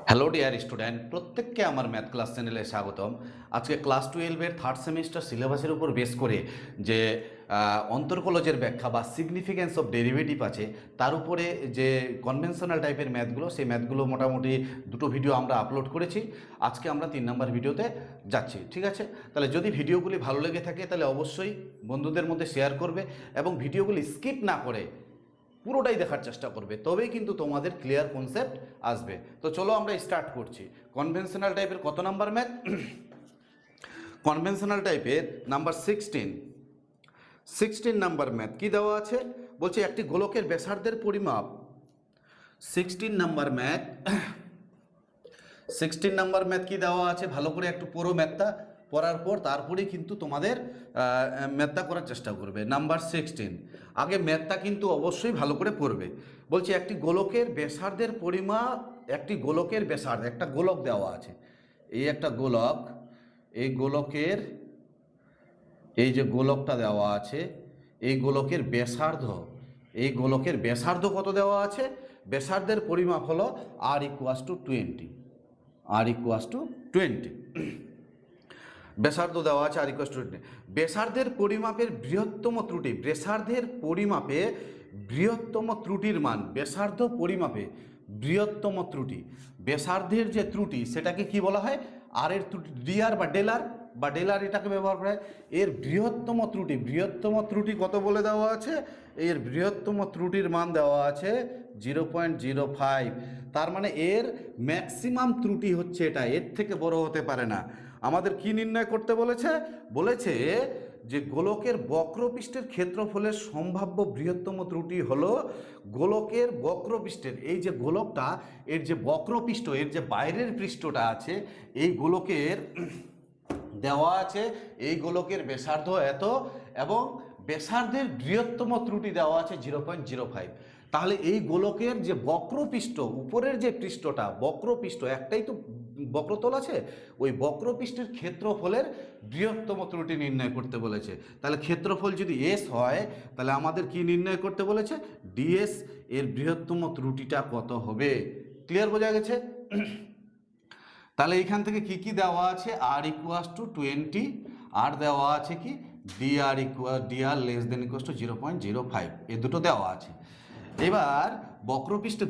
Hello dear student, প্রত্যেককে আমার math class চ্যানেলে স্বাগতম। আজকে ক্লাস 12-এর থার্ড সেমিস্টার সিলেবাসের উপর বেস করে যে অন্তর্কলজের ব্যাখ্যা বা সিগনিফিক্যান্স অফ ডেরিভেটিভ আছে, তার উপরে যে কনভেনশনাল টাইপের ম্যাথগুলো, সেই ম্যাথগুলো মোটামুটি দুটো ভিডিও আমরা আপলোড করেছি। আজকে আমরা 3 নম্বর ভিডিওতে যাচ্ছি, ঠিক আছে? তাহলে যদি ভিডিওগুলি ভালো লেগে থাকে তাহলে অবশ্যই বন্ধুদের মধ্যে শেয়ার করবে এবং ভিডিওগুলি স্কিপ না করে পুরোটাই দেখার চেষ্টা করবে, তবেই কিন্তু তোমাদের ক্লিয়ার কনসেপ্ট আসবে। তো চলো আমরা স্টার্ট করছি। কনভেনশনাল টাইপের কত নাম্বার ম্যাথ? কনভেনশনাল টাইপের নাম্বার 16 নাম্বার ম্যাথ। কি দেওয়া আছে? বলছে একটি গোলকের ব্যাসার্ধের পরিমাপ। 16 নাম্বার ম্যাথ 16 নাম্বার ম্যাথ কি দেওয়া আছে? ভালো করে একটু পড়ো ম্যাথটা, পড়ার পর তারপরেই কিন্তু তোমাদের ম্যাথটা করার চেষ্টা করবে। নাম্বার 16, আগে ম্যাথটা কিন্তু অবশ্যই ভালো করে পড়বে। বলছি একটি গোলকের ব্যাসার্ধের পরিমাপ, একটি গোলকের ব্যাসার্ধ, একটা গোলক দেওয়া আছে, এই একটা গোলক, এই গোলকের, এই যে গোলকটা দেওয়া আছে, এই গোলকের ব্যাসার্ধ, এই গোলকের ব্যাসার্ধ কত দেওয়া আছে? ব্যাসার্ধের পরিমাপ হলো r=20, r=20। ব্যাসার্ধ দেওয়া আছে r=20। ব্যাসার্ধের পরিমাপের বৃহত্তম ত্রুটি, ব্যাসার্ধের পরিমাপে বৃহত্তম ত্রুটির মান, ব্যাসার্ধ পরিমাপে বৃহত্তম ত্রুটি, ব্যাসার্ধের যে ত্রুটি সেটাকে কি বলা হয়? আর এর ত্রুটি, ডিআর বা ডেলার এটাকে ব্যবহার করা হয়। এর বৃহত্তম ত্রুটি, বৃহত্তম ত্রুটি কত বলে দেওয়া আছে? এর বৃহত্তম ত্রুটির মান দেওয়া আছে 0.05। তার মানে এর ম্যাক্সিমাম ত্রুটি হচ্ছে এটা, এর থেকে বড় হতে পারে না। আমাদের কি নির্ণয় করতে বলেছে? বলেছে যে গোলকের বক্রপৃষ্ঠের ক্ষেত্রফলের সম্ভাব্য বৃহত্তম ত্রুটি হলো গোলকের বক্রপৃষ্ঠের, এই যে গোলকটা, এর যে বক্রপৃষ্ঠ, এর যে বাইরের পৃষ্ঠটা আছে, এই গোলকের দেওয়া আছে এই গোলকের ব্যাসার্ধ এত এবং ব্যাসার্ধের বৃহত্তম ত্রুটি দেওয়া আছে 0.05। তাহলে এই গোলকের যে বক্রপৃষ্ঠ, উপরের যে পৃষ্ঠটা, বক্রপৃষ্ঠ একটাই তো বক্রতল আছে, ওই বক্রপৃষ্ঠের ক্ষেত্রফলের বৃহত্তম ত্রুটি নির্ণয় করতে বলেছে। তাহলে ক্ষেত্রফল যদি এস হয়, তাহলে আমাদের কি নির্ণয় করতে বলেছে? ডিএস, এর বৃহত্তম ত্রুটিটা কত হবে? ক্লিয়ার বোঝা গেছে? তাহলে এখান থেকে কি কি দেওয়া আছে? r=20, আর দেওয়া আছে কি dr less than equals to 0.05, এই দুটো দেওয়া আছে। এবার বক্রপৃষ্ঠে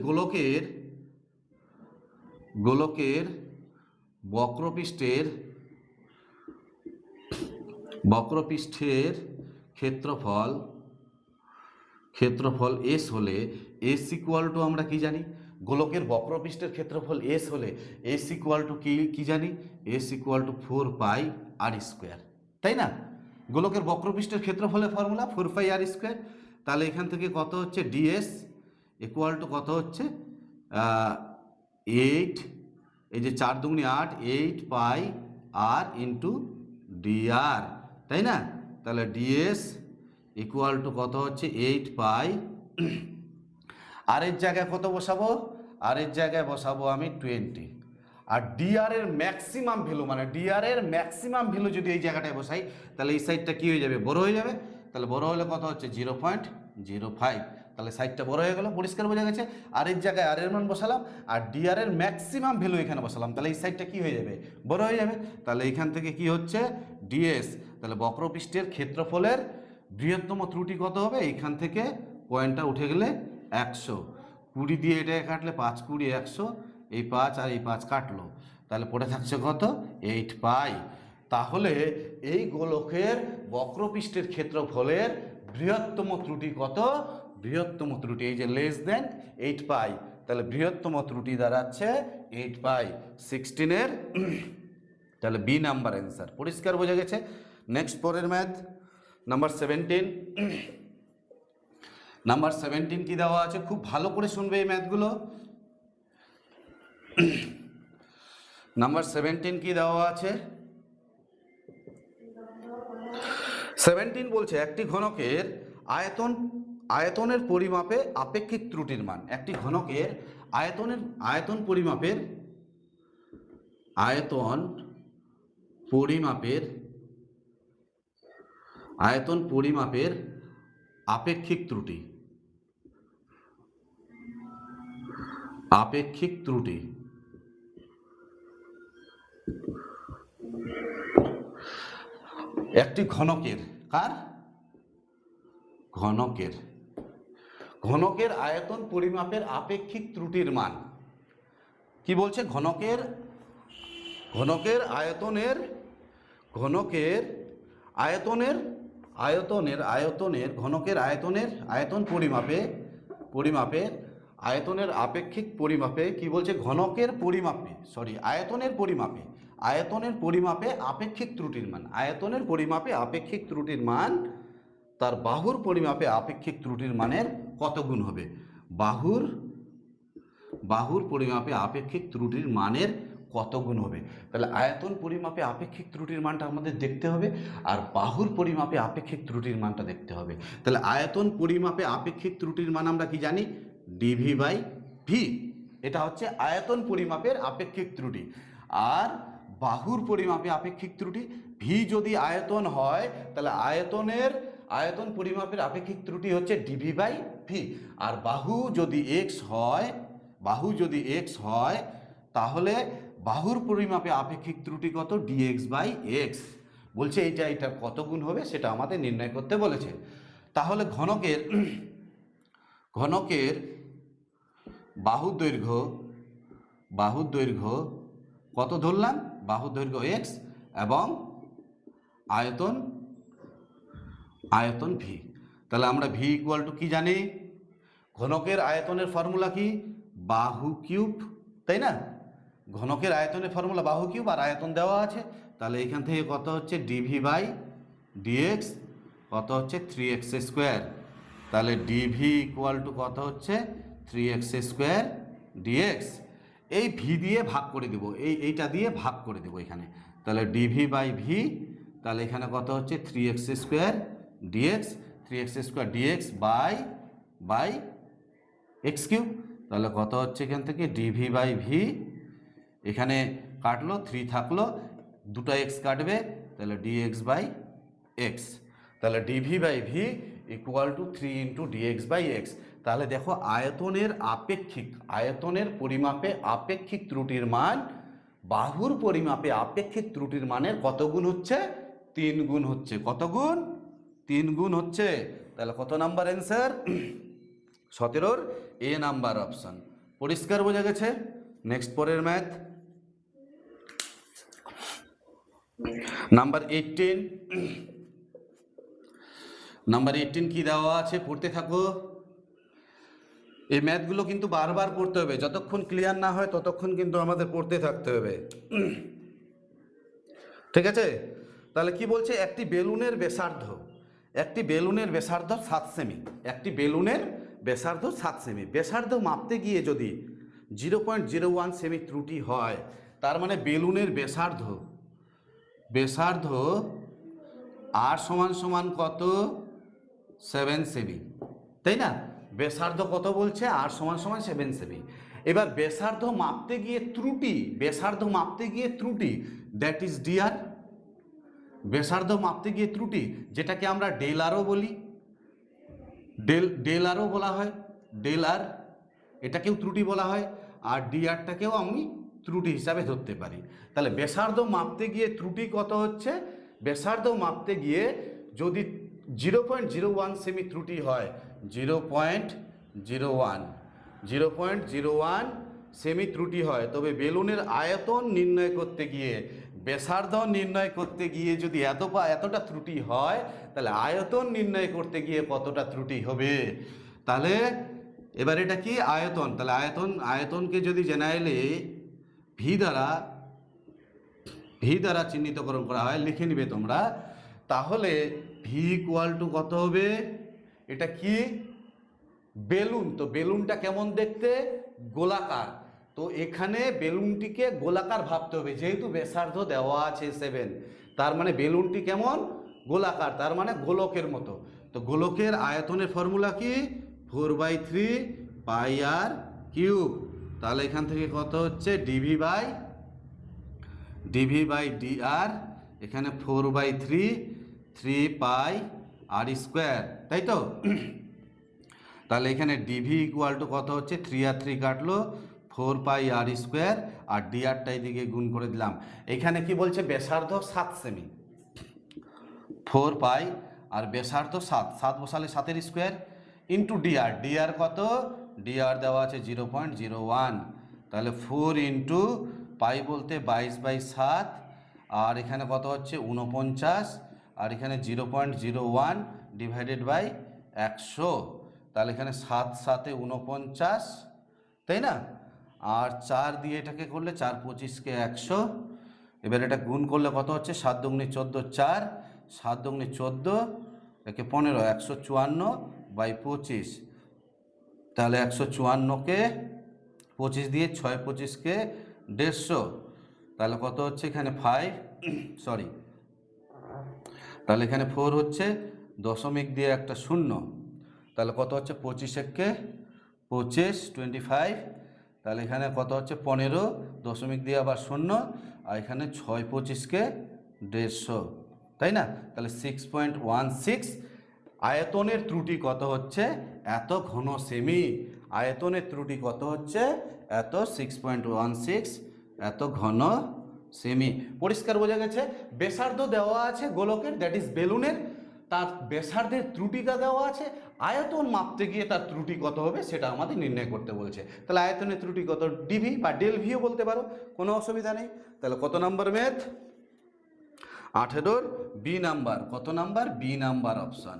গোলকের বক্রপৃষ্ঠের ক্ষেত্রফল এস হলে s=, আমরা কি জানি? গোলকের বক্রপৃষ্ঠের ক্ষেত্রফল এস হলে s= কি জানি? s=4πr², তাই না? গোলকের বক্রপৃষ্ঠের ক্ষেত্রফলের ফর্মুলা 4πr²। তাহলে এখান থেকে কত হচ্ছে? ডিএস = কত হচ্ছে? 8, এই যে 4 দুগুণে 8, 8πr ইন্টু dr, তাই না? তাহলে ডিএস = কত হচ্ছে? 8π। আর এর জায়গায় কত বসাবো? আর এর জায়গায় বসাবো আমি 20। আর ডিআর এর ম্যাক্সিমাম ভ্যালু, মানে ডিআর এর ম্যাক্সিমাম ভ্যালু যদি এই জায়গাটায় বসাই, তাহলে এই সাইডটা কি হয়ে যাবে? বড় হয়ে যাবে। তাহলে বড় হলে কত হচ্ছে? 0.05। তাহলে সাইডটা বড় হয়ে গেল, পরিষ্কার বোঝা গেছে? আর এর জায়গায় আর এর মান বসালাম, আর ডিআর এর ম্যাক্সিমাম ভ্যালু এখানে বসালাম, তাহলে এই সাইডটা কি হয়ে যাবে? বড় হয়ে যাবে। তাহলে এখান থেকে কি হচ্ছে? ডিএস, তাহলে বক্রপৃষ্ঠের ক্ষেত্রফলের বৃহত্তম ত্রুটি কত হবে? এইখান থেকে পয়েন্টটা উঠে গেলে 100, 20 দিয়ে এটাকে কাটলে 5 20 100, এই 5 আর এই 5 কাটলো, তাহলে পড়ে থাকছে কত? 8π। তাহলে এই গোলকের বক্রপৃষ্ঠের ক্ষেত্রফলের বৃহত্তম ত্রুটি কত? বৃহত্তম ত্রুটি এই যে লেস দেন 8π, তাহলে বৃহত্তম ত্রুটি দাঁড়াচ্ছে 8π 16-এর। তাহলে বি নাম্বার অ্যান্সার। পরিষ্কার বোঝা গেছে? নেক্সট পরের ম্যাথ নাম্বার 17। নাম্বার 17 কি দেওয়া আছে? খুব ভালো করে শুনবে এই ম্যাথগুলো। নাম্বার 17 কি দেওয়া আছে? 17 বলছে একটি ঘনকের আয়তনের পরিমাপে আপেক্ষিক ত্রুটির মান। একটি ঘনকের আয়তন পরিমাপের আপেক্ষিক ত্রুটি, আপেক্ষিক ত্রুটি। একটি ঘনকের, কার? ঘনকের, ঘনকের আয়তন পরিমাপের আপেক্ষিক ত্রুটির মান কি বলছে? ঘনকের আয়তনের ঘনকের আয়তন পরিমাপের আয়তনের আপেক্ষিক পরিমাপে কি বলছে? ঘনকের পরিমাপে, আয়তনের পরিমাপে আপেক্ষিক ত্রুটির মান, আয়তনের পরিমাপে আপেক্ষিক ত্রুটির মান তার বাহুর পরিমাপে আপেক্ষিক ত্রুটির মানের কত গুণ হবে? বাহুর পরিমাপে আপেক্ষিক ত্রুটির মানের কত গুণ হবে? তাহলে আয়তন পরিমাপে আপেক্ষিক ত্রুটির মানটা আমাদের দেখতে হবে, আর বাহুর পরিমাপে আপেক্ষিক ত্রুটির মানটা দেখতে হবে। তাহলে আয়তন পরিমাপে আপেক্ষিক ত্রুটির মান আমরা কি জানি? ডিভি বাই ভি, এটা হচ্ছে আয়তন পরিমাপের আপেক্ষিক ত্রুটি। আর বাহুর পরিমাপে আপেক্ষিক ত্রুটি, ভি যদি আয়তন হয় তাহলে আয়তন পরিমাপের আপেক্ষিক ত্রুটি হচ্ছে ডিভি বাই ভি। আর বাহু যদি এক্স হয় তাহলে বাহুর পরিমাপে আপেক্ষিক ত্রুটি কত? D x by x. বলছে এটা কত গুণ হবে সেটা আমাদের নির্ণয় করতে বলেছে। তাহলে ঘনকের বাহুর দৈর্ঘ্য কত ধরলাম? বাহুর দৈর্ঘ্য এক্স এবং আয়তন ভি। তাহলে আমরা ভি ইকুয়াল টু কি জানি? ঘনকের আয়তনের ফর্মুলা কি? বাহু কিউব, তাই না? ঘনকের আয়তনের ফর্মুলা বাহু কিউব, আর আয়তন দেওয়া আছে। তাহলে এখান থেকে কত হচ্ছে? ডিভি বাই ডিএক্স কত হচ্ছে? 3x square. তাহলে ডিভি ইকুয়াল টু কত হচ্ছে? 3x square dx. এই ভি দিয়ে ভাগ করে দেবো, এইটা দিয়ে ভাগ করে দেবো এখানে। তাহলে ডিভি বাই ভি, তাহলে এখানে কত হচ্ছে? 3x square d x, 3x square d x by x cube. তাহলে কত হচ্ছে এখান থেকে? ডিভি বাই ভি, এখানে কাটলো 3 থাকলো, দুটো এক্স কাটবে, তাহলে ডিএক্স বাই এক্স। তাহলে d v by v equal to 3 into d x by x. তাহলে দেখো আয়তনের পরিমাপে আপেক্ষিক ত্রুটির মান বাহুর পরিমাপে আপেক্ষিক ত্রুটির মানের কত গুণ হচ্ছে? 3 গুণ হচ্ছে। কত গুণ? 3 গুণ হচ্ছে। তাহলে কত নাম্বার অ্যান্সার? 17-র এ নাম্বার অপশন। পরিষ্কার বোঝা গেছে? নেক্সট পরের ম্যাথ নাম্বার 18 কি দেওয়া আছে? পড়তে থাকো। এই ম্যাথগুলো কিন্তু বারবার পড়তে হবে, যতক্ষণ ক্লিয়ার না হয় ততক্ষণ কিন্তু আমাদের পড়তে থাকতে হবে, ঠিক আছে? তাহলে কি বলছে? একটি বেলুনের ব্যাসার্ধ 7 সেমি। ব্যাসার্ধ মাপতে গিয়ে যদি 0.01 সেমি ত্রুটি হয়, তার মানে বেলুনের ব্যাসার্ধ আর সমান কত? 7 সেমি, তাই না? ব্যাসার্ধ কত বলছে? আর সমান 7 সেমি। এবার ব্যাসার্ধ মাপতে গিয়ে ত্রুটি, দ্যাট ইজ ডিআর। ব্যাসার্ধ মাপতে গিয়ে ত্রুটি, যেটাকে আমরা ডেল আরও বলি, ডেল আরও বলা হয়, ডেল আর, এটাকেও ত্রুটি বলা হয়। আর ডিআরটাকেও আমি ত্রুটি হিসাবে ধরতে পারি। তাহলে ব্যাসার্ধ মাপতে গিয়ে ত্রুটি কত হচ্ছে? ব্যাসার্ধ মাপতে গিয়ে যদি 0.01 সেমি ত্রুটি হয়, 0.01 সেমি ত্রুটি হয়, তবে বেলুনের আয়তন নির্ণয় করতে গিয়ে, ব্যাসার্ধ নির্ণয় করতে গিয়ে যদি এতটা ত্রুটি হয়, তাহলে আয়তন নির্ণয় করতে গিয়ে কতটা ত্রুটি হবে? তাহলে এবার এটা কি? আয়তন। তাহলে আয়তনকে যদি জেনারেলি ভি দ্বারা চিহ্নিতকরণ করা হয়, লিখে নিবে তোমরা। তাহলে ভি ইকুয়াল টু কত হবে? এটা কি? বেলুন। তো বেলুনটা কেমন দেখতে? গোলাকার। তো এখানে বেলুনটিকে গোলাকার ভাবতে হবে, যেহেতু ব্যাসার্ধ দেওয়া আছে 7, তার মানে বেলুনটি কেমন? গোলাকার, তার মানে গোলকের মতো। তো গোলকের আয়তনের ফর্মুলা কি? 4/3 পাই আর কিউব। তাহলে এখান থেকে কত হচ্ছে? ডিভি বাই ডি আর, এখানে 4/3 3 পাই আর স্কোয়ার, তাই তো? তাহলে এখানে ডিভি ইকুয়াল টু কত হচ্ছে? 3 আর 3 কাটলো, 4πr², আর drটা এদিকে গুণ করে দিলাম। এখানে কি বলছে, ব্যাসার্ধ 7 সেমি, 4π আর ব্যাসার্ধ 7, 7 বসালে 7-এর স্কোয়ার ইন্টু dr কত, dr দেওয়া আছে 0.01, তাহলে 4 ইন্টু পাই বলতে 22/7, আর এখানে কত হচ্ছে 49, আর এখানে 0.01 ডিভাইডেড বাই 100, তাহলে এখানে 7 7-এ 49, তাই না, আর 4 দিয়ে এটাকে করলে 4 25-কে 100, এবার এটা গুণ করলে কত হচ্ছে 7 দুগুণে 14, 4 7 দুগুণে 14, একে 15, 154/25, তাহলে 154-কে 25 দিয়ে 6 25-কে 150, তাহলে কত হচ্ছে এখানে 5 সরি, তাহলে এখানে 4 হচ্ছে, দশমিক দিয়ে একটা 0, তাহলে কত হচ্ছে 25-কে 25 25, তাহলে এখানে কত হচ্ছে 15, দশমিক দিয়ে আবার 0, আর এখানে 6 25-কে 150, তাই না, তাহলে 6.16। আয়তনের ত্রুটি কত হচ্ছে, এত ঘন সেমি, আয়তনের ত্রুটি কত হচ্ছে, এত 6.16 এত ঘন সেমি। পরিষ্কার বোঝা গেছে। ব্যাসার্ধ দেওয়া আছে গোলকের, দ্যাট ইজ বেলুনের, তার ব্যাসার্ধের ত্রুটিটা দেওয়া আছে, আয়তন মাপতে গিয়ে তার ত্রুটি কত হবে সেটা আমাদের নির্ণয় করতে বলছে। তাহলে আয়তনের ত্রুটি কত, ডিভি বা ডেল ভিও বলতে পারো, কোনো অসুবিধা নেই। তাহলে কত নাম্বার ম্যাথ, 18-র বি নাম্বার, কত নাম্বার, বি নাম্বার অপশন।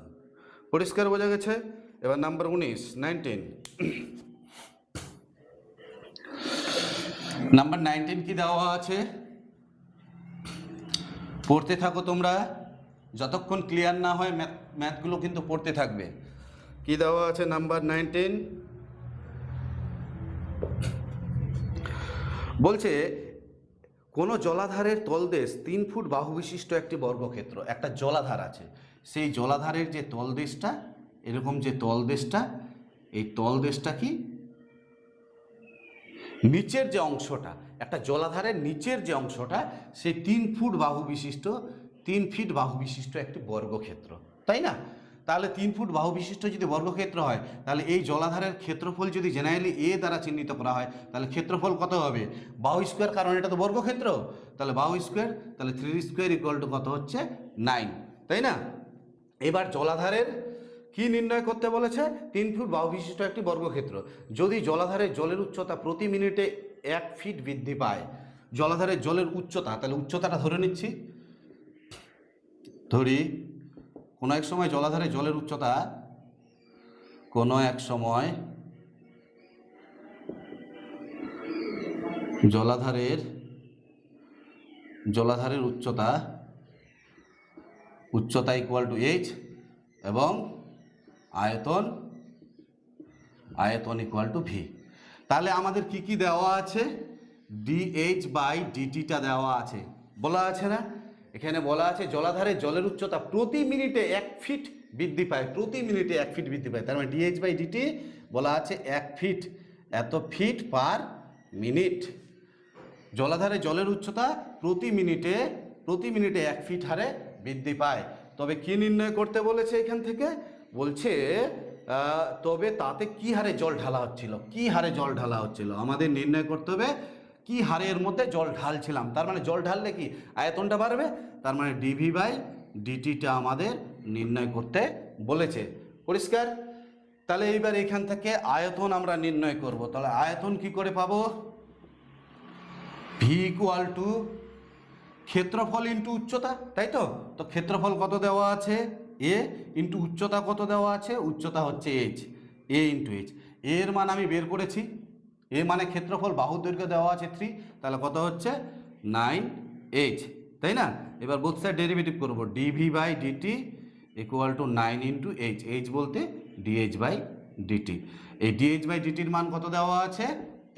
পরিষ্কার বোঝা গেছে। এবার নাম্বার 19 নাম্বার 19 কি দেওয়া আছে, পড়তে থাকো তোমরা, যতক্ষণ ক্লিয়ার না হয় ম্যাথগুলো কিন্তু পড়তে থাকবে। কি দেওয়া আছে নাম্বার 19, বলছে কোনো জলাধারের তলদেশ 3 ফুট বাহু বিশিষ্ট একটি বর্গক্ষেত্র। একটা জলাধার আছে, সেই জলাধারের যে তলদেশটা, এরকম যে তলদেশটা, এই তলদেশটা কি, নিচের যে অংশটা, একটা জলাধারের নিচের যে অংশটা, সেই 3 ফুট বাহু বিশিষ্ট, 3 ফিট বাহু বিশিষ্ট একটি বর্গক্ষেত্র, তাই না। তাহলে 3 ফুট বাহু বিশিষ্ট যদি বর্গক্ষেত্র হয়, তাহলে এই জলাধারের ক্ষেত্রফল যদি জেনারেলি এ দ্বারা চিহ্নিত করা হয়, তাহলে ক্ষেত্রফল কত হবে, বাহু স্কোয়ার, কারণ এটা তো বর্গক্ষেত্র, তাহলে বাহু স্কোয়ার, তাহলে 3² কত হচ্ছে 9, তাই না। এবার জলাধারের কি নির্ণয় করতে বলেছে, 3 ফুট বাহু বিশিষ্ট একটি বর্গক্ষেত্র, যদি জলাধারের জলের উচ্চতা প্রতি মিনিটে 1 ফিট বৃদ্ধি পায়, জলাধারের জলের উচ্চতা, তাহলে উচ্চতাটা ধরে নিচ্ছি, ধরি কোনো এক সময় জলাধারের জলের উচ্চতা, কোনো এক সময় জলাধারের উচ্চতা ইকুয়াল টু এইচ, এবং আয়তন ইকুয়াল টু ভি। তাহলে আমাদের কি কি দেওয়া আছে, dh/dtটা দেওয়া আছে, বলা আছে না, এখানে বলা আছে জলাধারের জলের উচ্চতা প্রতি মিনিটে 1 ফিট বৃদ্ধি পায়, প্রতি মিনিটে 1 ফিট বৃদ্ধি পায়, তার মানে dh/dt বলা আছে 1 ফিট, এত ফিট পার মিনিট। জলাধারের জলের উচ্চতা প্রতি মিনিটে 1 ফিট হারে বৃদ্ধি পায়। তবে কি নির্ণয় করতে বলেছে এখান থেকে, বলছে তবে তাতে কি হারে জল ঢালা হচ্ছিল, কি হারে জল ঢালা হচ্ছিল আমাদের নির্ণয় করতে হবে, কি হারের মধ্যে জল ঢালছিলাম, তার মানে জল ঢাললে কি আয়তনটা বাড়বে, তার মানে dv/dtটা আমাদের নির্ণয় করতে বলেছে। পরিষ্কার। তাহলে এইবার এখান থেকে আয়তন আমরা নির্ণয় করব। তাহলে আয়তন কি করে পাবো, ভি ইকুয়াল টু ক্ষেত্রফল ইন্টু উচ্চতা, তাই তো। তো ক্ষেত্রফল কত দেওয়া আছে, এ, ইন্টু উচ্চতা কত দেওয়া আছে, উচ্চতা হচ্ছে এইচ, এ ইন্টু এইচ, এর মান আমি বের করেছি, এ মানে ক্ষেত্রফল, বাহুর দৈর্ঘ্য দেওয়া আছে 3, তাহলে কত হচ্ছে 9h, তাই না। এবার বোথ সাইড ডেরিভেটিভ করবো, dv/dt equal to 9 into H, H বলতে dh/dt, এই dh/dtর মান কত দেওয়া আছে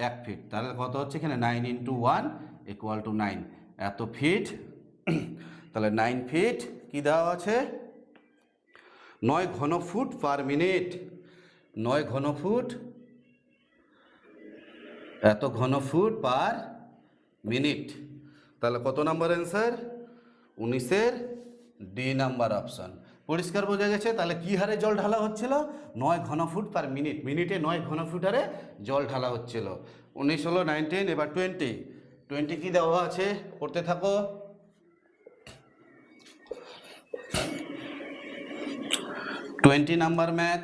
1 ফিট, তাহলে কত হচ্ছে এখানে 9 ইন্টু 1 ইকুয়াল টু 9, এত ফিট, তাহলে 9 ফিট কি দেওয়া আছে, 9 ঘনফুট পার মিনিট, 9 ঘনফুট, এত ঘনফুট পার মিনিট। তাহলে কত নাম্বার অ্যান্সার, 19-এর ডি নাম্বার অপশন। পরিষ্কার বোঝা গেছে। তাহলে কি হারে জল ঢালা হচ্ছিল, 9 ঘনফুট পার মিনিট, মিনিটে 9 ঘনফুট হারে জল ঢালা হচ্ছিল। 19 হলো 19, এবার 20। 20 কি দেওয়া আছে পড়তে থাকো। 20 নাম্বার ম্যাথ,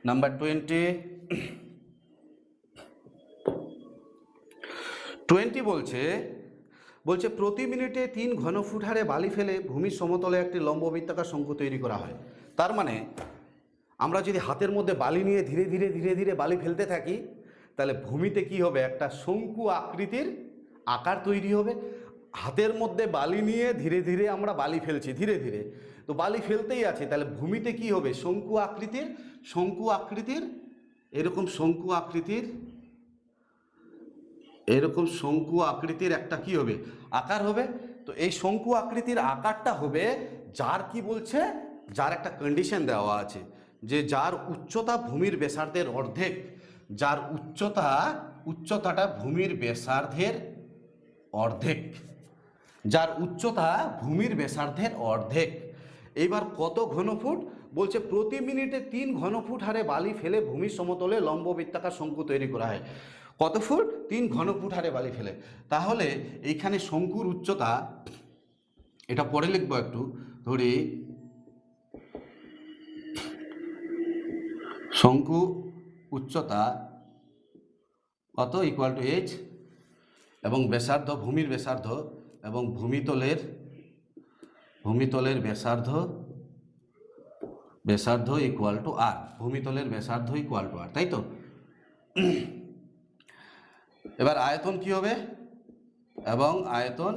নাম্বার 20 বলছে প্রতি মিনিটে 3 ঘনফুট হারে বালি ফেলে ভূমির সমতলে একটি লম্ব বৃত্তাকার শঙ্কু তৈরি করা হয়। তার মানে আমরা যদি হাতের মধ্যে বালি নিয়ে ধীরে ধীরে ধীরে ধীরে বালি ফেলতে থাকি, তাহলে ভূমিতে কি হবে, একটা শঙ্কু আকৃতির আকার তৈরি হবে। হাতের মধ্যে বালি নিয়ে ধীরে ধীরে আমরা বালি ফেলছি, ধীরে ধীরে তো বালি ফেলতেই আছে, তাহলে ভূমিতে কি হবে, শঙ্কু আকৃতির এরকম শঙ্কু আকৃতির একটা কি হবে, আকার হবে। তো এই শঙ্কু আকৃতির আকারটা হবে যার কি বলছে, যার একটা কন্ডিশন দেওয়া আছে যে যার উচ্চতা ভূমির ব্যাসার্ধের অর্ধেক, যার উচ্চতাটা ভূমির ব্যাসার্ধের অর্ধেক, যার উচ্চতা ভূমির ব্যাসার্ধের অর্ধেক। এইবার কত ঘনফুট বলছে, প্রতি মিনিটে 3 ঘনফুট হারে বালি ফেলে ভূমির সমতলে লম্ব বৃত্তাকার শঙ্কু তৈরি করা হয়। কত ফুট? 3 ঘনফুট হারে বালি ফেলে। তাহলে এইখানে শঙ্কুর উচ্চতা, এটা পরে লিখবো একটু, ধরি শঙ্কু উচ্চতা কত ইকুয়াল টু এইচ, এবং ব্যাসার্ধ ভূমির ব্যাসার্ধ এবং ভূমিতলের ব্যাসার্ধ ইকুয়াল টু আর, ভূমিতলের ব্যাসার্ধ ইকুয়াল টু আর, তাই তো? এবার আয়তন কি হবে, এবং আয়তন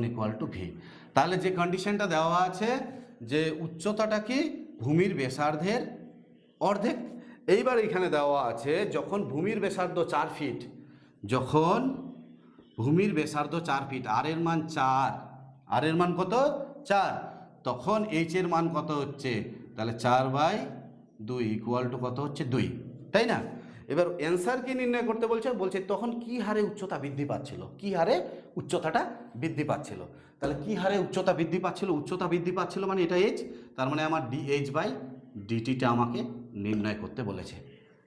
ইকুয়াল টু ভি। তাহলে যে কন্ডিশনটা দেওয়া আছে যে উচ্চতাটা কি ভূমির ব্যাসার্ধের অর্ধেক। এইবার এখানে দেওয়া আছে যখন ভূমির ব্যাসার্ধ 4 ফিট, যখন ভূমির ব্যাসার্ধ 4 ফিট, আর এর মান 4, আর এর মান কত 4, তখন এইচ এর মান কত হচ্ছে, তাহলে 4/2 ইকুয়াল টু কত হচ্ছে 2, তাই না? এবার অ্যান্সার কি নির্ণয় করতে বলছে তখন কি হারে উচ্চতা বৃদ্ধি পাচ্ছিল, কি হারে উচ্চতাটা বৃদ্ধি পাচ্ছিল। তাহলে কি হারে উচ্চতা বৃদ্ধি পাচ্ছিল মানে এটা এইচ, তার মানে আমার dh/dtটা আমাকে নির্ণয় করতে বলেছে,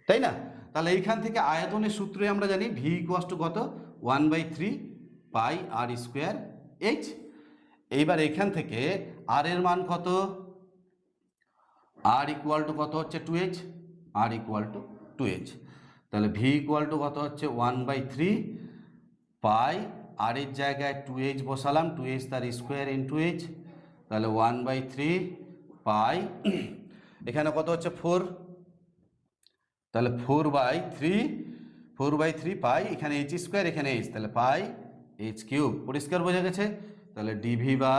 তাই না? তাহলে এইখান থেকে আয়তনের সূত্রে আমরা জানি ভি ইকুয়াল টু কত, 1/3 পাই আর স্কোয়ার এইচ। এইবার এখান থেকে আর এর মান কত, আর ইকুয়াল টু কত হচ্ছে 2h, R equal to 2h। তাহলে ভি ইকুয়াল টু কত হচ্ছে 1/3 পাই, আর এর জায়গায় 2h বসালাম, 2h তার স্কোয়ার ইন্টু h, তাহলে 1/3 পাই, এখানে কত হচ্ছে 4, তাহলে 4/3 পাই, এখানে h স্কোয়ার, এখানে h, তাহলে পাই h কিউব। পরিষ্কার বোঝা গেছে? তাহলে dv/dt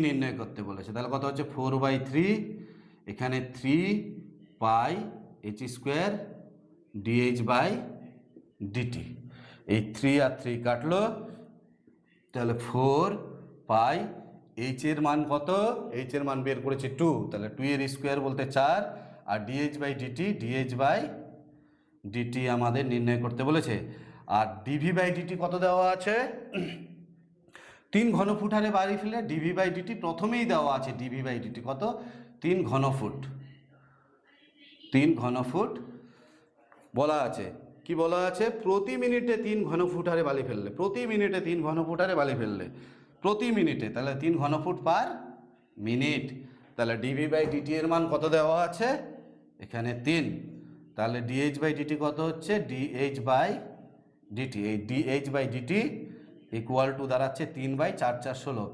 নির্ণয় করতে বলেছে। তাহলে কত হচ্ছে 4/3, এখানে 3 পাই h স্কোয়ার dh/dt। এই 3 আর 3 কাটলো, তাহলে 4 পাই, h এর মান কত, h এর মান বের করেছে 2, তাহলে 2 এর স্কোয়ার বলতে 4, আর dh/dt আমাদের নির্ণয় করতে বলেছে। আর dv/dt কত দেওয়া আছে, 3 ঘনফুট হারে বাড়ি ফেলে dv/dt প্রথমেই দেওয়া আছে, dv/dt কত, 3 ঘনফুট বলা আছে। কি বলা আছে, প্রতি মিনিটে 3 ঘনফুট হারে বালি ফেললে, প্রতি মিনিটে 3 ঘনফুট হারে বালি ফেললে, প্রতি মিনিটে, তাহলে 3 ঘনফুট পার মিনিট। তাহলে dv/dt এর মান কত দেওয়া আছে, এখানে 3, তাহলে dh/dt কত হচ্ছে, dh/dt, এই dh/dt ইকুয়াল টু দাঁড়াচ্ছে 3/4/16,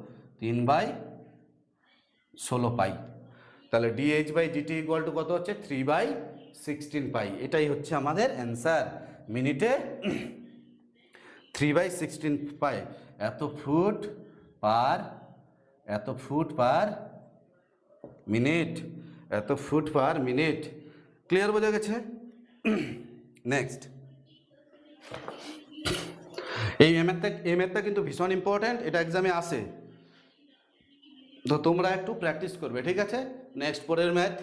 3/16 পাই। তাহলে dh/dt ইকুয়াল টু কত হচ্ছে 3/16 পাই। এটাই হচ্ছে আমাদের অ্যান্সার, মিনিটে 3/16 পাই। এত ফুট পার মিনিট, ক্লিয়ার বোঝা গেছে? নেক্সট, এই ম্যাথটা কিন্তু ভীষণ ইম্পর্ট্যান্ট, এটা এক্সামে আসে, তো তোমরা একটু প্র্যাকটিস করবে, ঠিক আছে? নেক্সট পরের ম্যাথ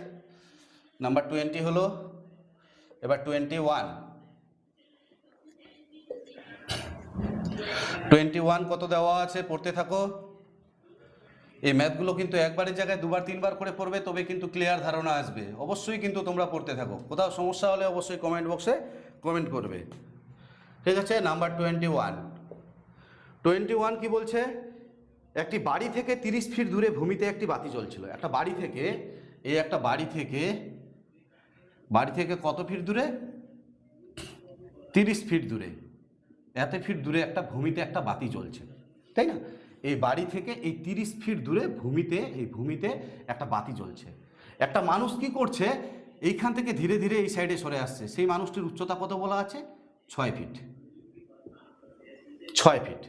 নাম্বার 20 হলো, এবার 21 কত দেওয়া আছে পড়তে থাকো। এই ম্যাথগুলো কিন্তু একবারের জায়গায় দুবার তিনবার করে পড়বে, তবে কিন্তু ক্লিয়ার ধারণা আসবে। অবশ্যই কিন্তু তোমরা পড়তে থাকো, কোথাও সমস্যা হলে অবশ্যই কমেন্ট বক্সে কমেন্ট করবে। ঠিক আছে, নাম্বার 21 কি বলছে? একটি বাড়ি থেকে 30 ফিট দূরে ভূমিতে একটি বাতি জ্বলছিল। একটা বাড়ি থেকে, বাড়ি থেকে কত ফিট দূরে? 30 ফিট দূরে, এত ফিট দূরে একটা ভূমিতে একটা বাতি জ্বলছে, তাই না? এই বাড়ি থেকে এই 30 ফিট দূরে ভূমিতে একটা বাতি জ্বলছে। একটা মানুষ কি করছে? এইখান থেকে ধীরে ধীরে এই সাইডে সরে আসছে। সেই মানুষটির উচ্চতা কত বলা আছে? 6 ফিট। 6 ফিট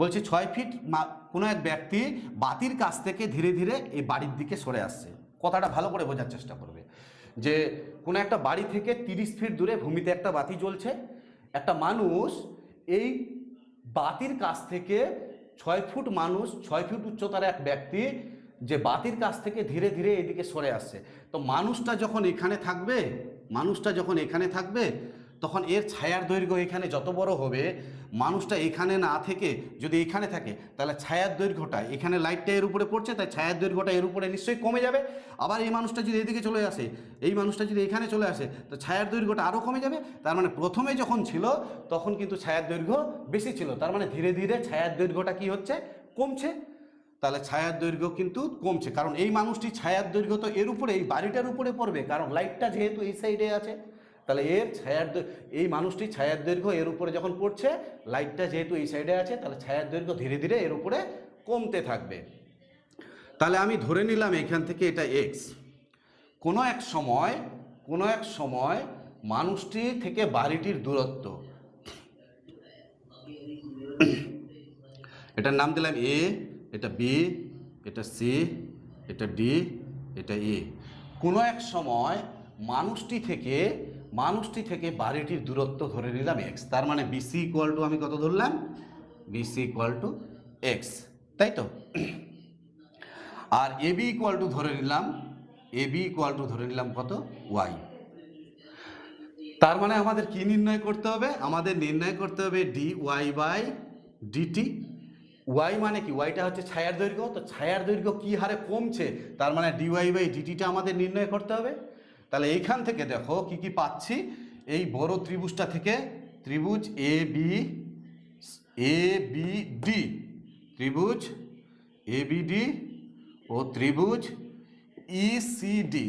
বলছে, 6 ফিট কোনো এক ব্যক্তি বাতির কাছ থেকে ধীরে ধীরে এই বাড়ির দিকে সরে আসছে। কথাটা ভালো করে বোঝার চেষ্টা করবে যে কোনো একটা বাড়ি থেকে 30 ফিট দূরে ভূমিতে একটা বাতি জ্বলছে। একটা মানুষ এই বাতির কাছ থেকে 6 ফিট উচ্চতার এক ব্যক্তি যে বাতির কাছ থেকে ধীরে ধীরে এদিকে সরে আসছে। তো মানুষটা যখন এখানে থাকবে তখন এর ছায়ার দৈর্ঘ্য এখানে যত বড় হবে, মানুষটা এখানে না থেকে যদি এখানে থাকে, তাহলে ছায়ার দৈর্ঘ্যটা, এখানে লাইটটা এর উপরে পড়ছে, তাই ছায়ার দৈর্ঘ্যটা এর উপরে নিশ্চয়ই কমে যাবে। আবার এই মানুষটা যদি এদিকে চলে আসে, এই মানুষটা যদি এখানে চলে আসে, তো ছায়ার দৈর্ঘ্যটা আরও কমে যাবে। তার মানে প্রথমে যখন ছিল তখন কিন্তু ছায়ার দৈর্ঘ্য বেশি ছিল, তার মানে ধীরে ধীরে ছায়ার দৈর্ঘ্যটা কি হচ্ছে? কমছে। তাহলে ছায়ার দৈর্ঘ্য কিন্তু কমছে, কারণ এই মানুষটি ছায়ার দৈর্ঘ্য তো এর উপরে, এই বাড়িটার উপরে পড়বে, কারণ লাইটটা যেহেতু এই সাইডে আছে। তাহলে এই মানুষটি ছায়ার দৈর্ঘ্য এর উপরে যখন পড়ছে, লাইটটা যেহেতু এই সাইডে আছে, তাহলে ছায়ার দৈর্ঘ্য ধীরে ধীরে এর উপরে কমতে থাকবে। তাহলে আমি ধরে নিলাম এখান থেকে এটা এক্স। কোনো এক সময় মানুষটি থেকে বাড়িটির দূরত্ব, এটার নাম দিলাম এ, এটা বি, এটা সি, এটা ডি, এটা এ। কোনো এক সময় মানুষটি থেকে বাড়িটির দূরত্ব ধরে নিলাম এক্স। তার মানে বিসি ইকুয়াল টু, আমি কত ধরলাম? বিসি ইকুয়াল টু এক্স, তাই তো? আর এবি ইকুয়াল টু ধরে নিলাম কত? ওয়াই। তার মানে আমাদের কি নির্ণয় করতে হবে? আমাদের নির্ণয় করতে হবে d y by d t. Y মানে কি? ওয়াইটা হচ্ছে ছায়ার দৈর্ঘ্য। তো ছায়ার দৈর্ঘ্য কি হারে কমছে, তার মানে ডিওয়াই বাই ডিটিটা আমাদের নির্ণয় করতে হবে। তাহলে এইখান থেকে দেখো কি কি পাচ্ছি। এই বড় ত্রিভুজটা থেকে ত্রিভুজ এ বি ডি, ত্রিভুজ এ বি ডি ও ত্রিভুজ ই সি ডি,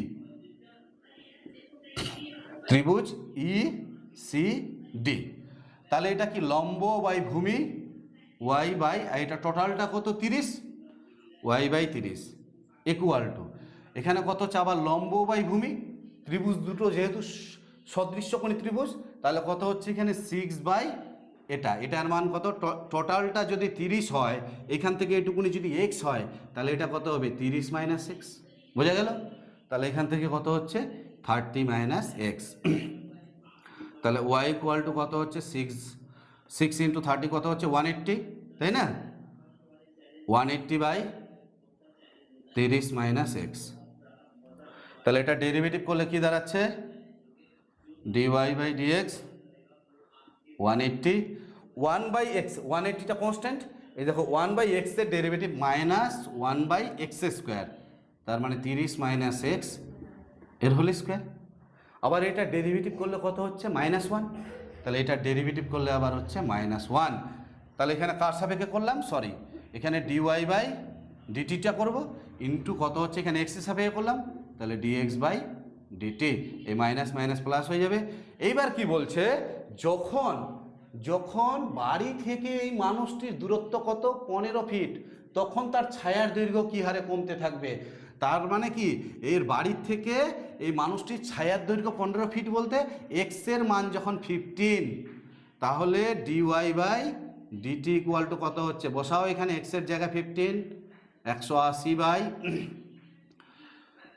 ত্রিভুজ ই সি ডি। তাহলে এটা কি? লম্ব বাই ভূমি, ওয়াই বাই, এটা টোটালটা কত? 30, ওয়াই বাই 30 ইকুয়াল টু, এখানে কত চাবা? লম্ব বাই ভূমি। ত্রিভুজ দুটো যেহেতু সদৃশ্যকোণী ত্রিভুজ, তাহলে কত হচ্ছে এখানে? 6 বাই এটার মান কত? টোটালটা যদি 30 হয়, এখান থেকে এটুকুনি যদি এক্স হয়, তাহলে এটা কত হবে? 30 মাইনাস 6। বোঝা গেল? তাহলে এখান থেকে কত হচ্ছে? 30 মাইনাস এক্স। তাহলে ওয়াই ইকুয়াল টু কত হচ্ছে? 6 ইন্টু 30 কত হচ্ছে? 180, তাই না? 180 বাই 30 মাইনাস এক্স। তাহলে এটা ডেরিভেটিভ করলে কি দাঁড়াচ্ছে? Dy by dx 180, 1 by x, 180টা কনস্ট্যান্ট। এই দেখো 1 বাই এক্সের derivative minus 1 by x square, তার মানে 30 মাইনাস এক্স এর হোল স্কোয়ার। আবার এটা ডেরিভেটিভ করলে কত হচ্ছে? -1। তাহলে এটা ডেরিভেটিভ করলে আবার হচ্ছে -1। তাহলে এখানে কার সাপেক্ষে করলাম? সরি, এখানে ডিওয়াই বাই ডিটিটা করবো, ইন্টু কত হচ্ছে? এখানে এক্সের সাপেক্ষে করলাম, তাহলে ডিএক্স বাই ডিটি। এই মাইনাস মাইনাস প্লাস হয়ে যাবে। এইবার কি বলছে? যখন বাড়ি থেকে এই মানুষটির দূরত্ব কত? 15 ফিট, তখন তার ছায়ার দৈর্ঘ্য কি হারে কমতে থাকবে। তার মানে কি? এর বাড়ির থেকে এই মানুষটির ছায়ার দৈর্ঘ্য 15 ফিট বলতে এক্সের মান যখন 15, তাহলে d y by d t equal to কত হচ্ছে? বসাও এখানে এক্সের জায়গায় 15, 180 বাই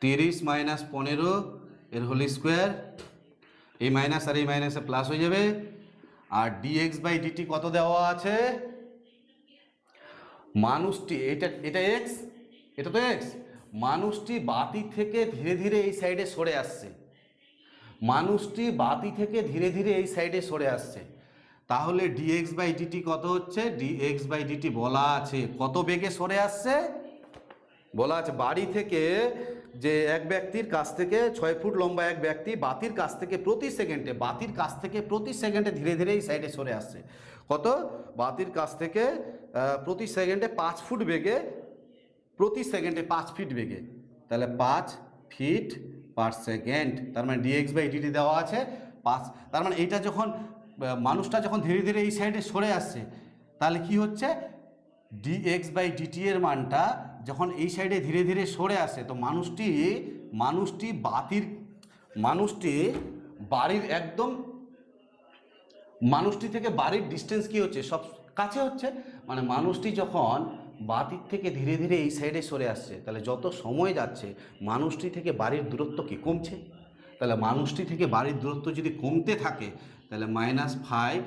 30 মাইনাস 15 এর হোল স্কোয়ার। এই মাইনাস আর এই মাইনাসে প্লাস হয়ে যাবে। আর ডিএক্স বাই ডিটি কত দেওয়া আছে? মানুষটি, এটা এক্স, এটা তো এক্স। মানুষটি বাতি থেকে ধীরে ধীরে এই সাইডে সরে আসছে। তাহলে ডিএক্স বাই ডিটি কত হচ্ছে? ডিএক্স বাই ডিটি বলা আছে কত বেগে সরে আসছে? বলা আছে বাড়ি থেকে যে এক ব্যক্তির কাছ থেকে 6 ফুট লম্বা এক ব্যক্তি বাতির কাছ থেকে প্রতি সেকেন্ডে ধীরে ধীরে এই সাইডে সরে আসছে। কত? বাতির কাছ থেকে প্রতি সেকেন্ডে 5 ফুট বেগে, প্রতি সেকেন্ডে 5 ফিট বেগে, তাহলে 5 ফিট পার সেকেন্ড, তার মানে ডিএক্স বাই ডিটি দেওয়া আছে 5। তার মানে এইটা যখন মানুষটা যখন ধীরে ধীরে এই সাইডে সরে আসছে, তাহলে কি হচ্ছে, ডিএক্স বাই ডিটি এর মানটা যখন এই সাইডে ধীরে ধীরে সরে আসে, তো মানুষটি বাড়ির একদম, মানুষটি থেকে বাড়ির ডিস্টেন্স কি হচ্ছে, সব কাছে হচ্ছে। মানে মানুষটি যখন বাতির থেকে ধীরে ধীরে এই সাইডে সরে আসছে, তাহলে যত সময় যাচ্ছে মানুষটি থেকে বাড়ির দূরত্ব কি কমছে। তাহলে মানুষটি থেকে বাড়ির দূরত্ব যদি কমতে থাকে, তাহলে -5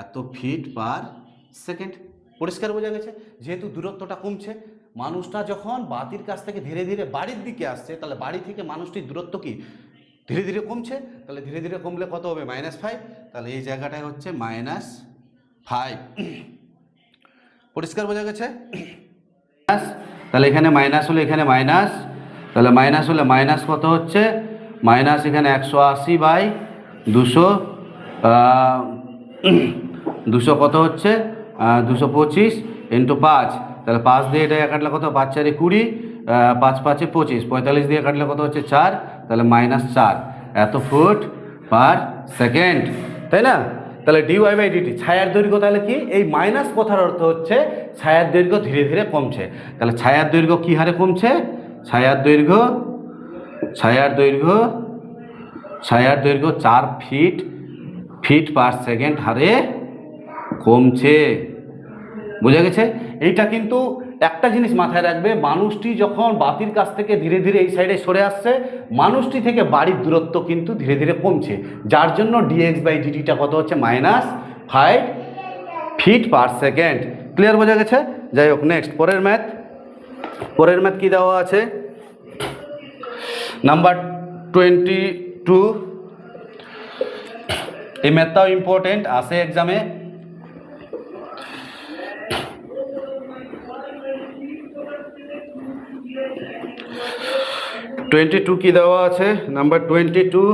এত ফিট পার সেকেন্ড। পরিষ্কার বোঝা গেছে? যেহেতু দূরত্বটা কমছে, মানুষটা যখন বাতির কাছ থেকে ধীরে ধীরে বাড়ির দিকে আসছে, তাহলে বাড়ি থেকে মানুষটির দূরত্ব কি ধীরে ধীরে কমছে। তাহলে ধীরে ধীরে কমলে কত হবে? -5। তাহলে এই জায়গাটায় হচ্ছে -5। পরিষ্কার বোঝা গেছে? তাহলে এখানে মাইনাস হলে এখানে মাইনাস, তাহলে মাইনাস হলে মাইনাস কত হচ্ছে, মাইনাস এখানে 180/200, 200 কত হচ্ছে 225 × 5, তাহলে 5 দিয়ে এটা কাটলে কত, 5 × 4 = 20, 5 × 5 = 25, 45 দিয়ে কাটলে কত হচ্ছে 4, তাহলে -4 এত ফুট পার সেকেন্ড, তাই না? তাহলে ডিওয়াই বাই ডিটি ছায়ার দৈর্ঘ্য, তাহলে কি এই মাইনাস কথার অর্থ হচ্ছে ছায়ার দৈর্ঘ্য ধীরে ধীরে কমছে। তাহলে ছায়ার দৈর্ঘ্য কি হারে কমছে, ছায়ার দৈর্ঘ্য 4 ফিট পার সেকেন্ড হারে কমছে। বোঝা গেছে? এইটা কিন্তু একটা জিনিস মাথায় রাখবে, মানুষটি যখন বাতির কাছ থেকে ধীরে ধীরে এই সাইডে সরে আসছে, মানুষটি থেকে বাড়ির দূরত্ব কিন্তু ধীরে ধীরে কমছে, যার জন্য ডিএক্স বাই ডিটিটা কত হচ্ছে, -5 ফিট পার সেকেন্ড। ক্লিয়ার বোঝা গেছে? যাই হোক, নেক্সট পরের ম্যাথ কি দেওয়া আছে, নাম্বার 22। এই ম্যাথটাও ইম্পর্টেন্ট, আসে এক্সামে। কি দেওয়া আছে, নাম্বার 22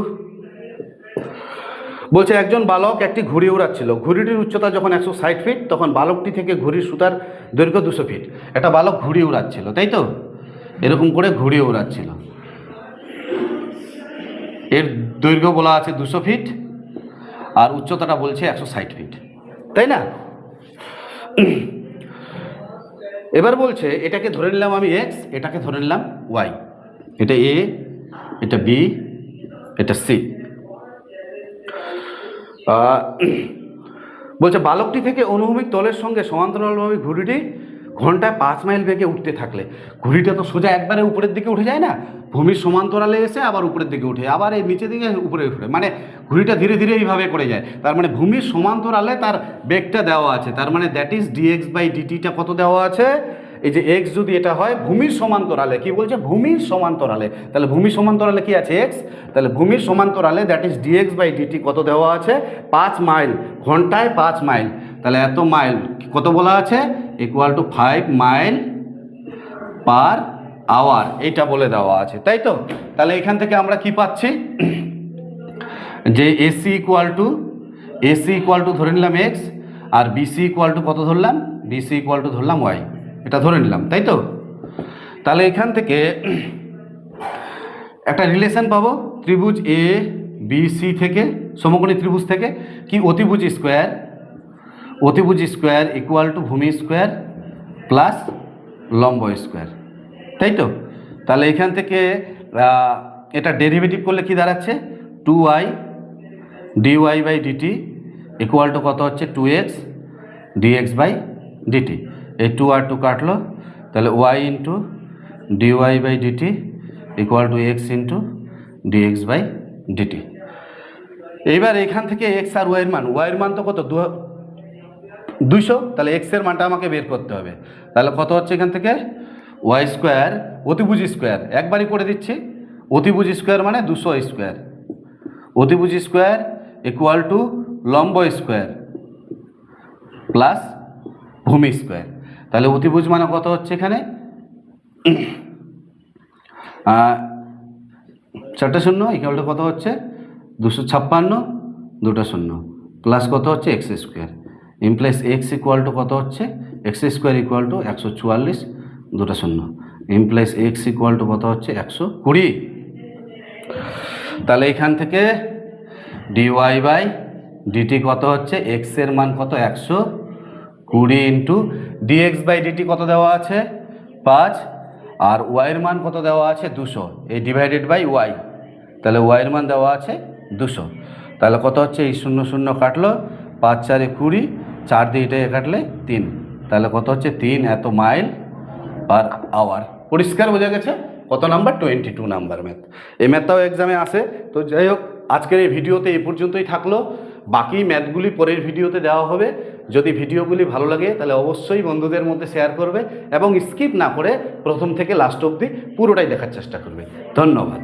বলছে একজন বালক একটি ঘুড়ি উড়াচ্ছিল। ঘুড়িটির উচ্চতা যখন 160 ফিট, তখন বালকটি থেকে ঘুড়ির সুতার দৈর্ঘ্য 200 ফিট। একটা বালক ঘুড়ি উড়াচ্ছিল, তাই তো? এরকম করে ঘুড়ি উড়াচ্ছিল, এর দৈর্ঘ্য বলা আছে 200 ফিট আর উচ্চতাটা বলছে 160 ফিট, তাই না? এবার বলছে এটাকে ধরে নিলাম আমি এক্স, এটাকে ধরে নিলাম ওয়াই, এটা এ, এটা বি, এটা সি। বলছে বালকটি থেকে অনুভূমিক তলের সঙ্গে সমান্তরালভাবে ঘুড়িটি ঘন্টায় 5 মাইল বেগে উঠতে থাকলে, ঘুড়িটা তো সোজা একবারে উপরের দিকে উঠে যায় না, ভূমির সমান্তরালে এসে আবার উপরের দিকে উঠে, আবার এই নিচের দিকে উপরে উঠে, মানে ঘুড়িটা ধীরে ধীরে এইভাবে করে যায়। তার মানে ভূমির সমান্তরালে তার বেগটা দেওয়া আছে, তার মানে দ্যাট ইজ ডিএক্স বাই ডিটিটা কত দেওয়া আছে, এই যে এক্স যদি এটা হয় ভূমির সমান্তরালে, কি বলছে, ভূমির সমান্তরালে, তাহলে ভূমির সমান্তরালে কি আছে, এক্স, তাহলে ভূমির সমান্তরালে that is d x by d t কত দেওয়া আছে, 5 মাইল, ঘন্টায় 5 মাইল, তাহলে এত মাইল কত বলা আছে, = 5 মাইল পার আওয়ার, এইটা বলে দেওয়া আছে, তাই তো? তাহলে এখান থেকে আমরা কি পাচ্ছি, যে এসি ইকুয়াল টু ধরে নিলাম এক্স, আর বিসি ইকুয়াল টু কত ধরলাম, বিসি ইকুয়াল টু ধরলাম ওয়াই, এটা ধরে নিলাম, তাই তো? তাহলে এখান থেকে একটা রিলেশন পাবো ত্রিভুজ এ বি সি থেকে, সমকোণী ত্রিভুজ থেকে, কি অতিভুজ স্কোয়ার ইকুয়াল টু ভূমি স্কোয়ার প্লাস লম্ব স্কোয়ার, তাই তো? তাহলে এখান থেকে এটা ডেরিভেটিভ করলে কি দাঁড়াচ্ছে, 2y d y by d t equal to কত হচ্ছে, 2x ডিএক্স বাই ডিটি, এই 2 আর 2 কাটলো, তাহলে y into d y by d t equal to x into d x by d t. এইবার এখান থেকে x আর y এর মান তো কত, 200, তাহলে x এর মানটা আমাকে বের করতে হবে। তাহলে কত হচ্ছে এখান থেকে, y স্কোয়ার অতিভুজ স্কোয়ার, একবারই করে দিচ্ছি, অতিভুজ স্কোয়ার মানে 200 স্কোয়ার, অতিভুজ স্কোয়ার ইকুয়াল টু লম্ব স্কোয়ার প্লাস ভূমি স্কোয়ার। তাহলে অতিভুজ মানে কত হচ্ছে এখানে চারটে শূন্য ইকুয়াল টু কত হচ্ছে 256, দুটো শূন্য প্লাস কত হচ্ছে x square implies x equal to কত হচ্ছে এক্স স্কোয়ার ইকুয়াল টু 144, দুটো শূন্য ইমপ্লাইস এক্স ইকুয়াল টু কত হচ্ছে 120। তাহলে এখান থেকে ডিওয়াই বাই ডিটি কত হচ্ছে এক্সের মান কত 120 ইন্টু ডিএক্স বাই ডিটি কত দেওয়া আছে 5, আর ওয়াইয়ের মান কত দেওয়া আছে 200, এই ডিভাইডেড বাই ওয়াই, তাহলে ওয়াইয়ের মান দেওয়া আছে 200। তাহলে কত হচ্ছে এই 0 0 কাটলো 5 4 20, 4 দিয়ে এটা কাটলে 3, তাহলে কত হচ্ছে 3 এত মাইল পার আওয়ার। পরিষ্কার বোঝা গেছে? কত নাম্বার 22 নাম্বার ম্যাথ। এই ম্যাথটাও এক্সামে আসে। তো যাই হোক, আজকের এই ভিডিওতে এই পর্যন্তই থাকলো, বাকি ম্যাথগুলি পরের ভিডিওতে দেওয়া হবে। যদি ভিডিওগুলি ভালো লাগে তাহলে অবশ্যই বন্ধুদের মধ্যে শেয়ার করবে এবং স্কিপ না করে প্রথম থেকে লাস্ট অবধি পুরোটাই দেখার চেষ্টা করবে। ধন্যবাদ।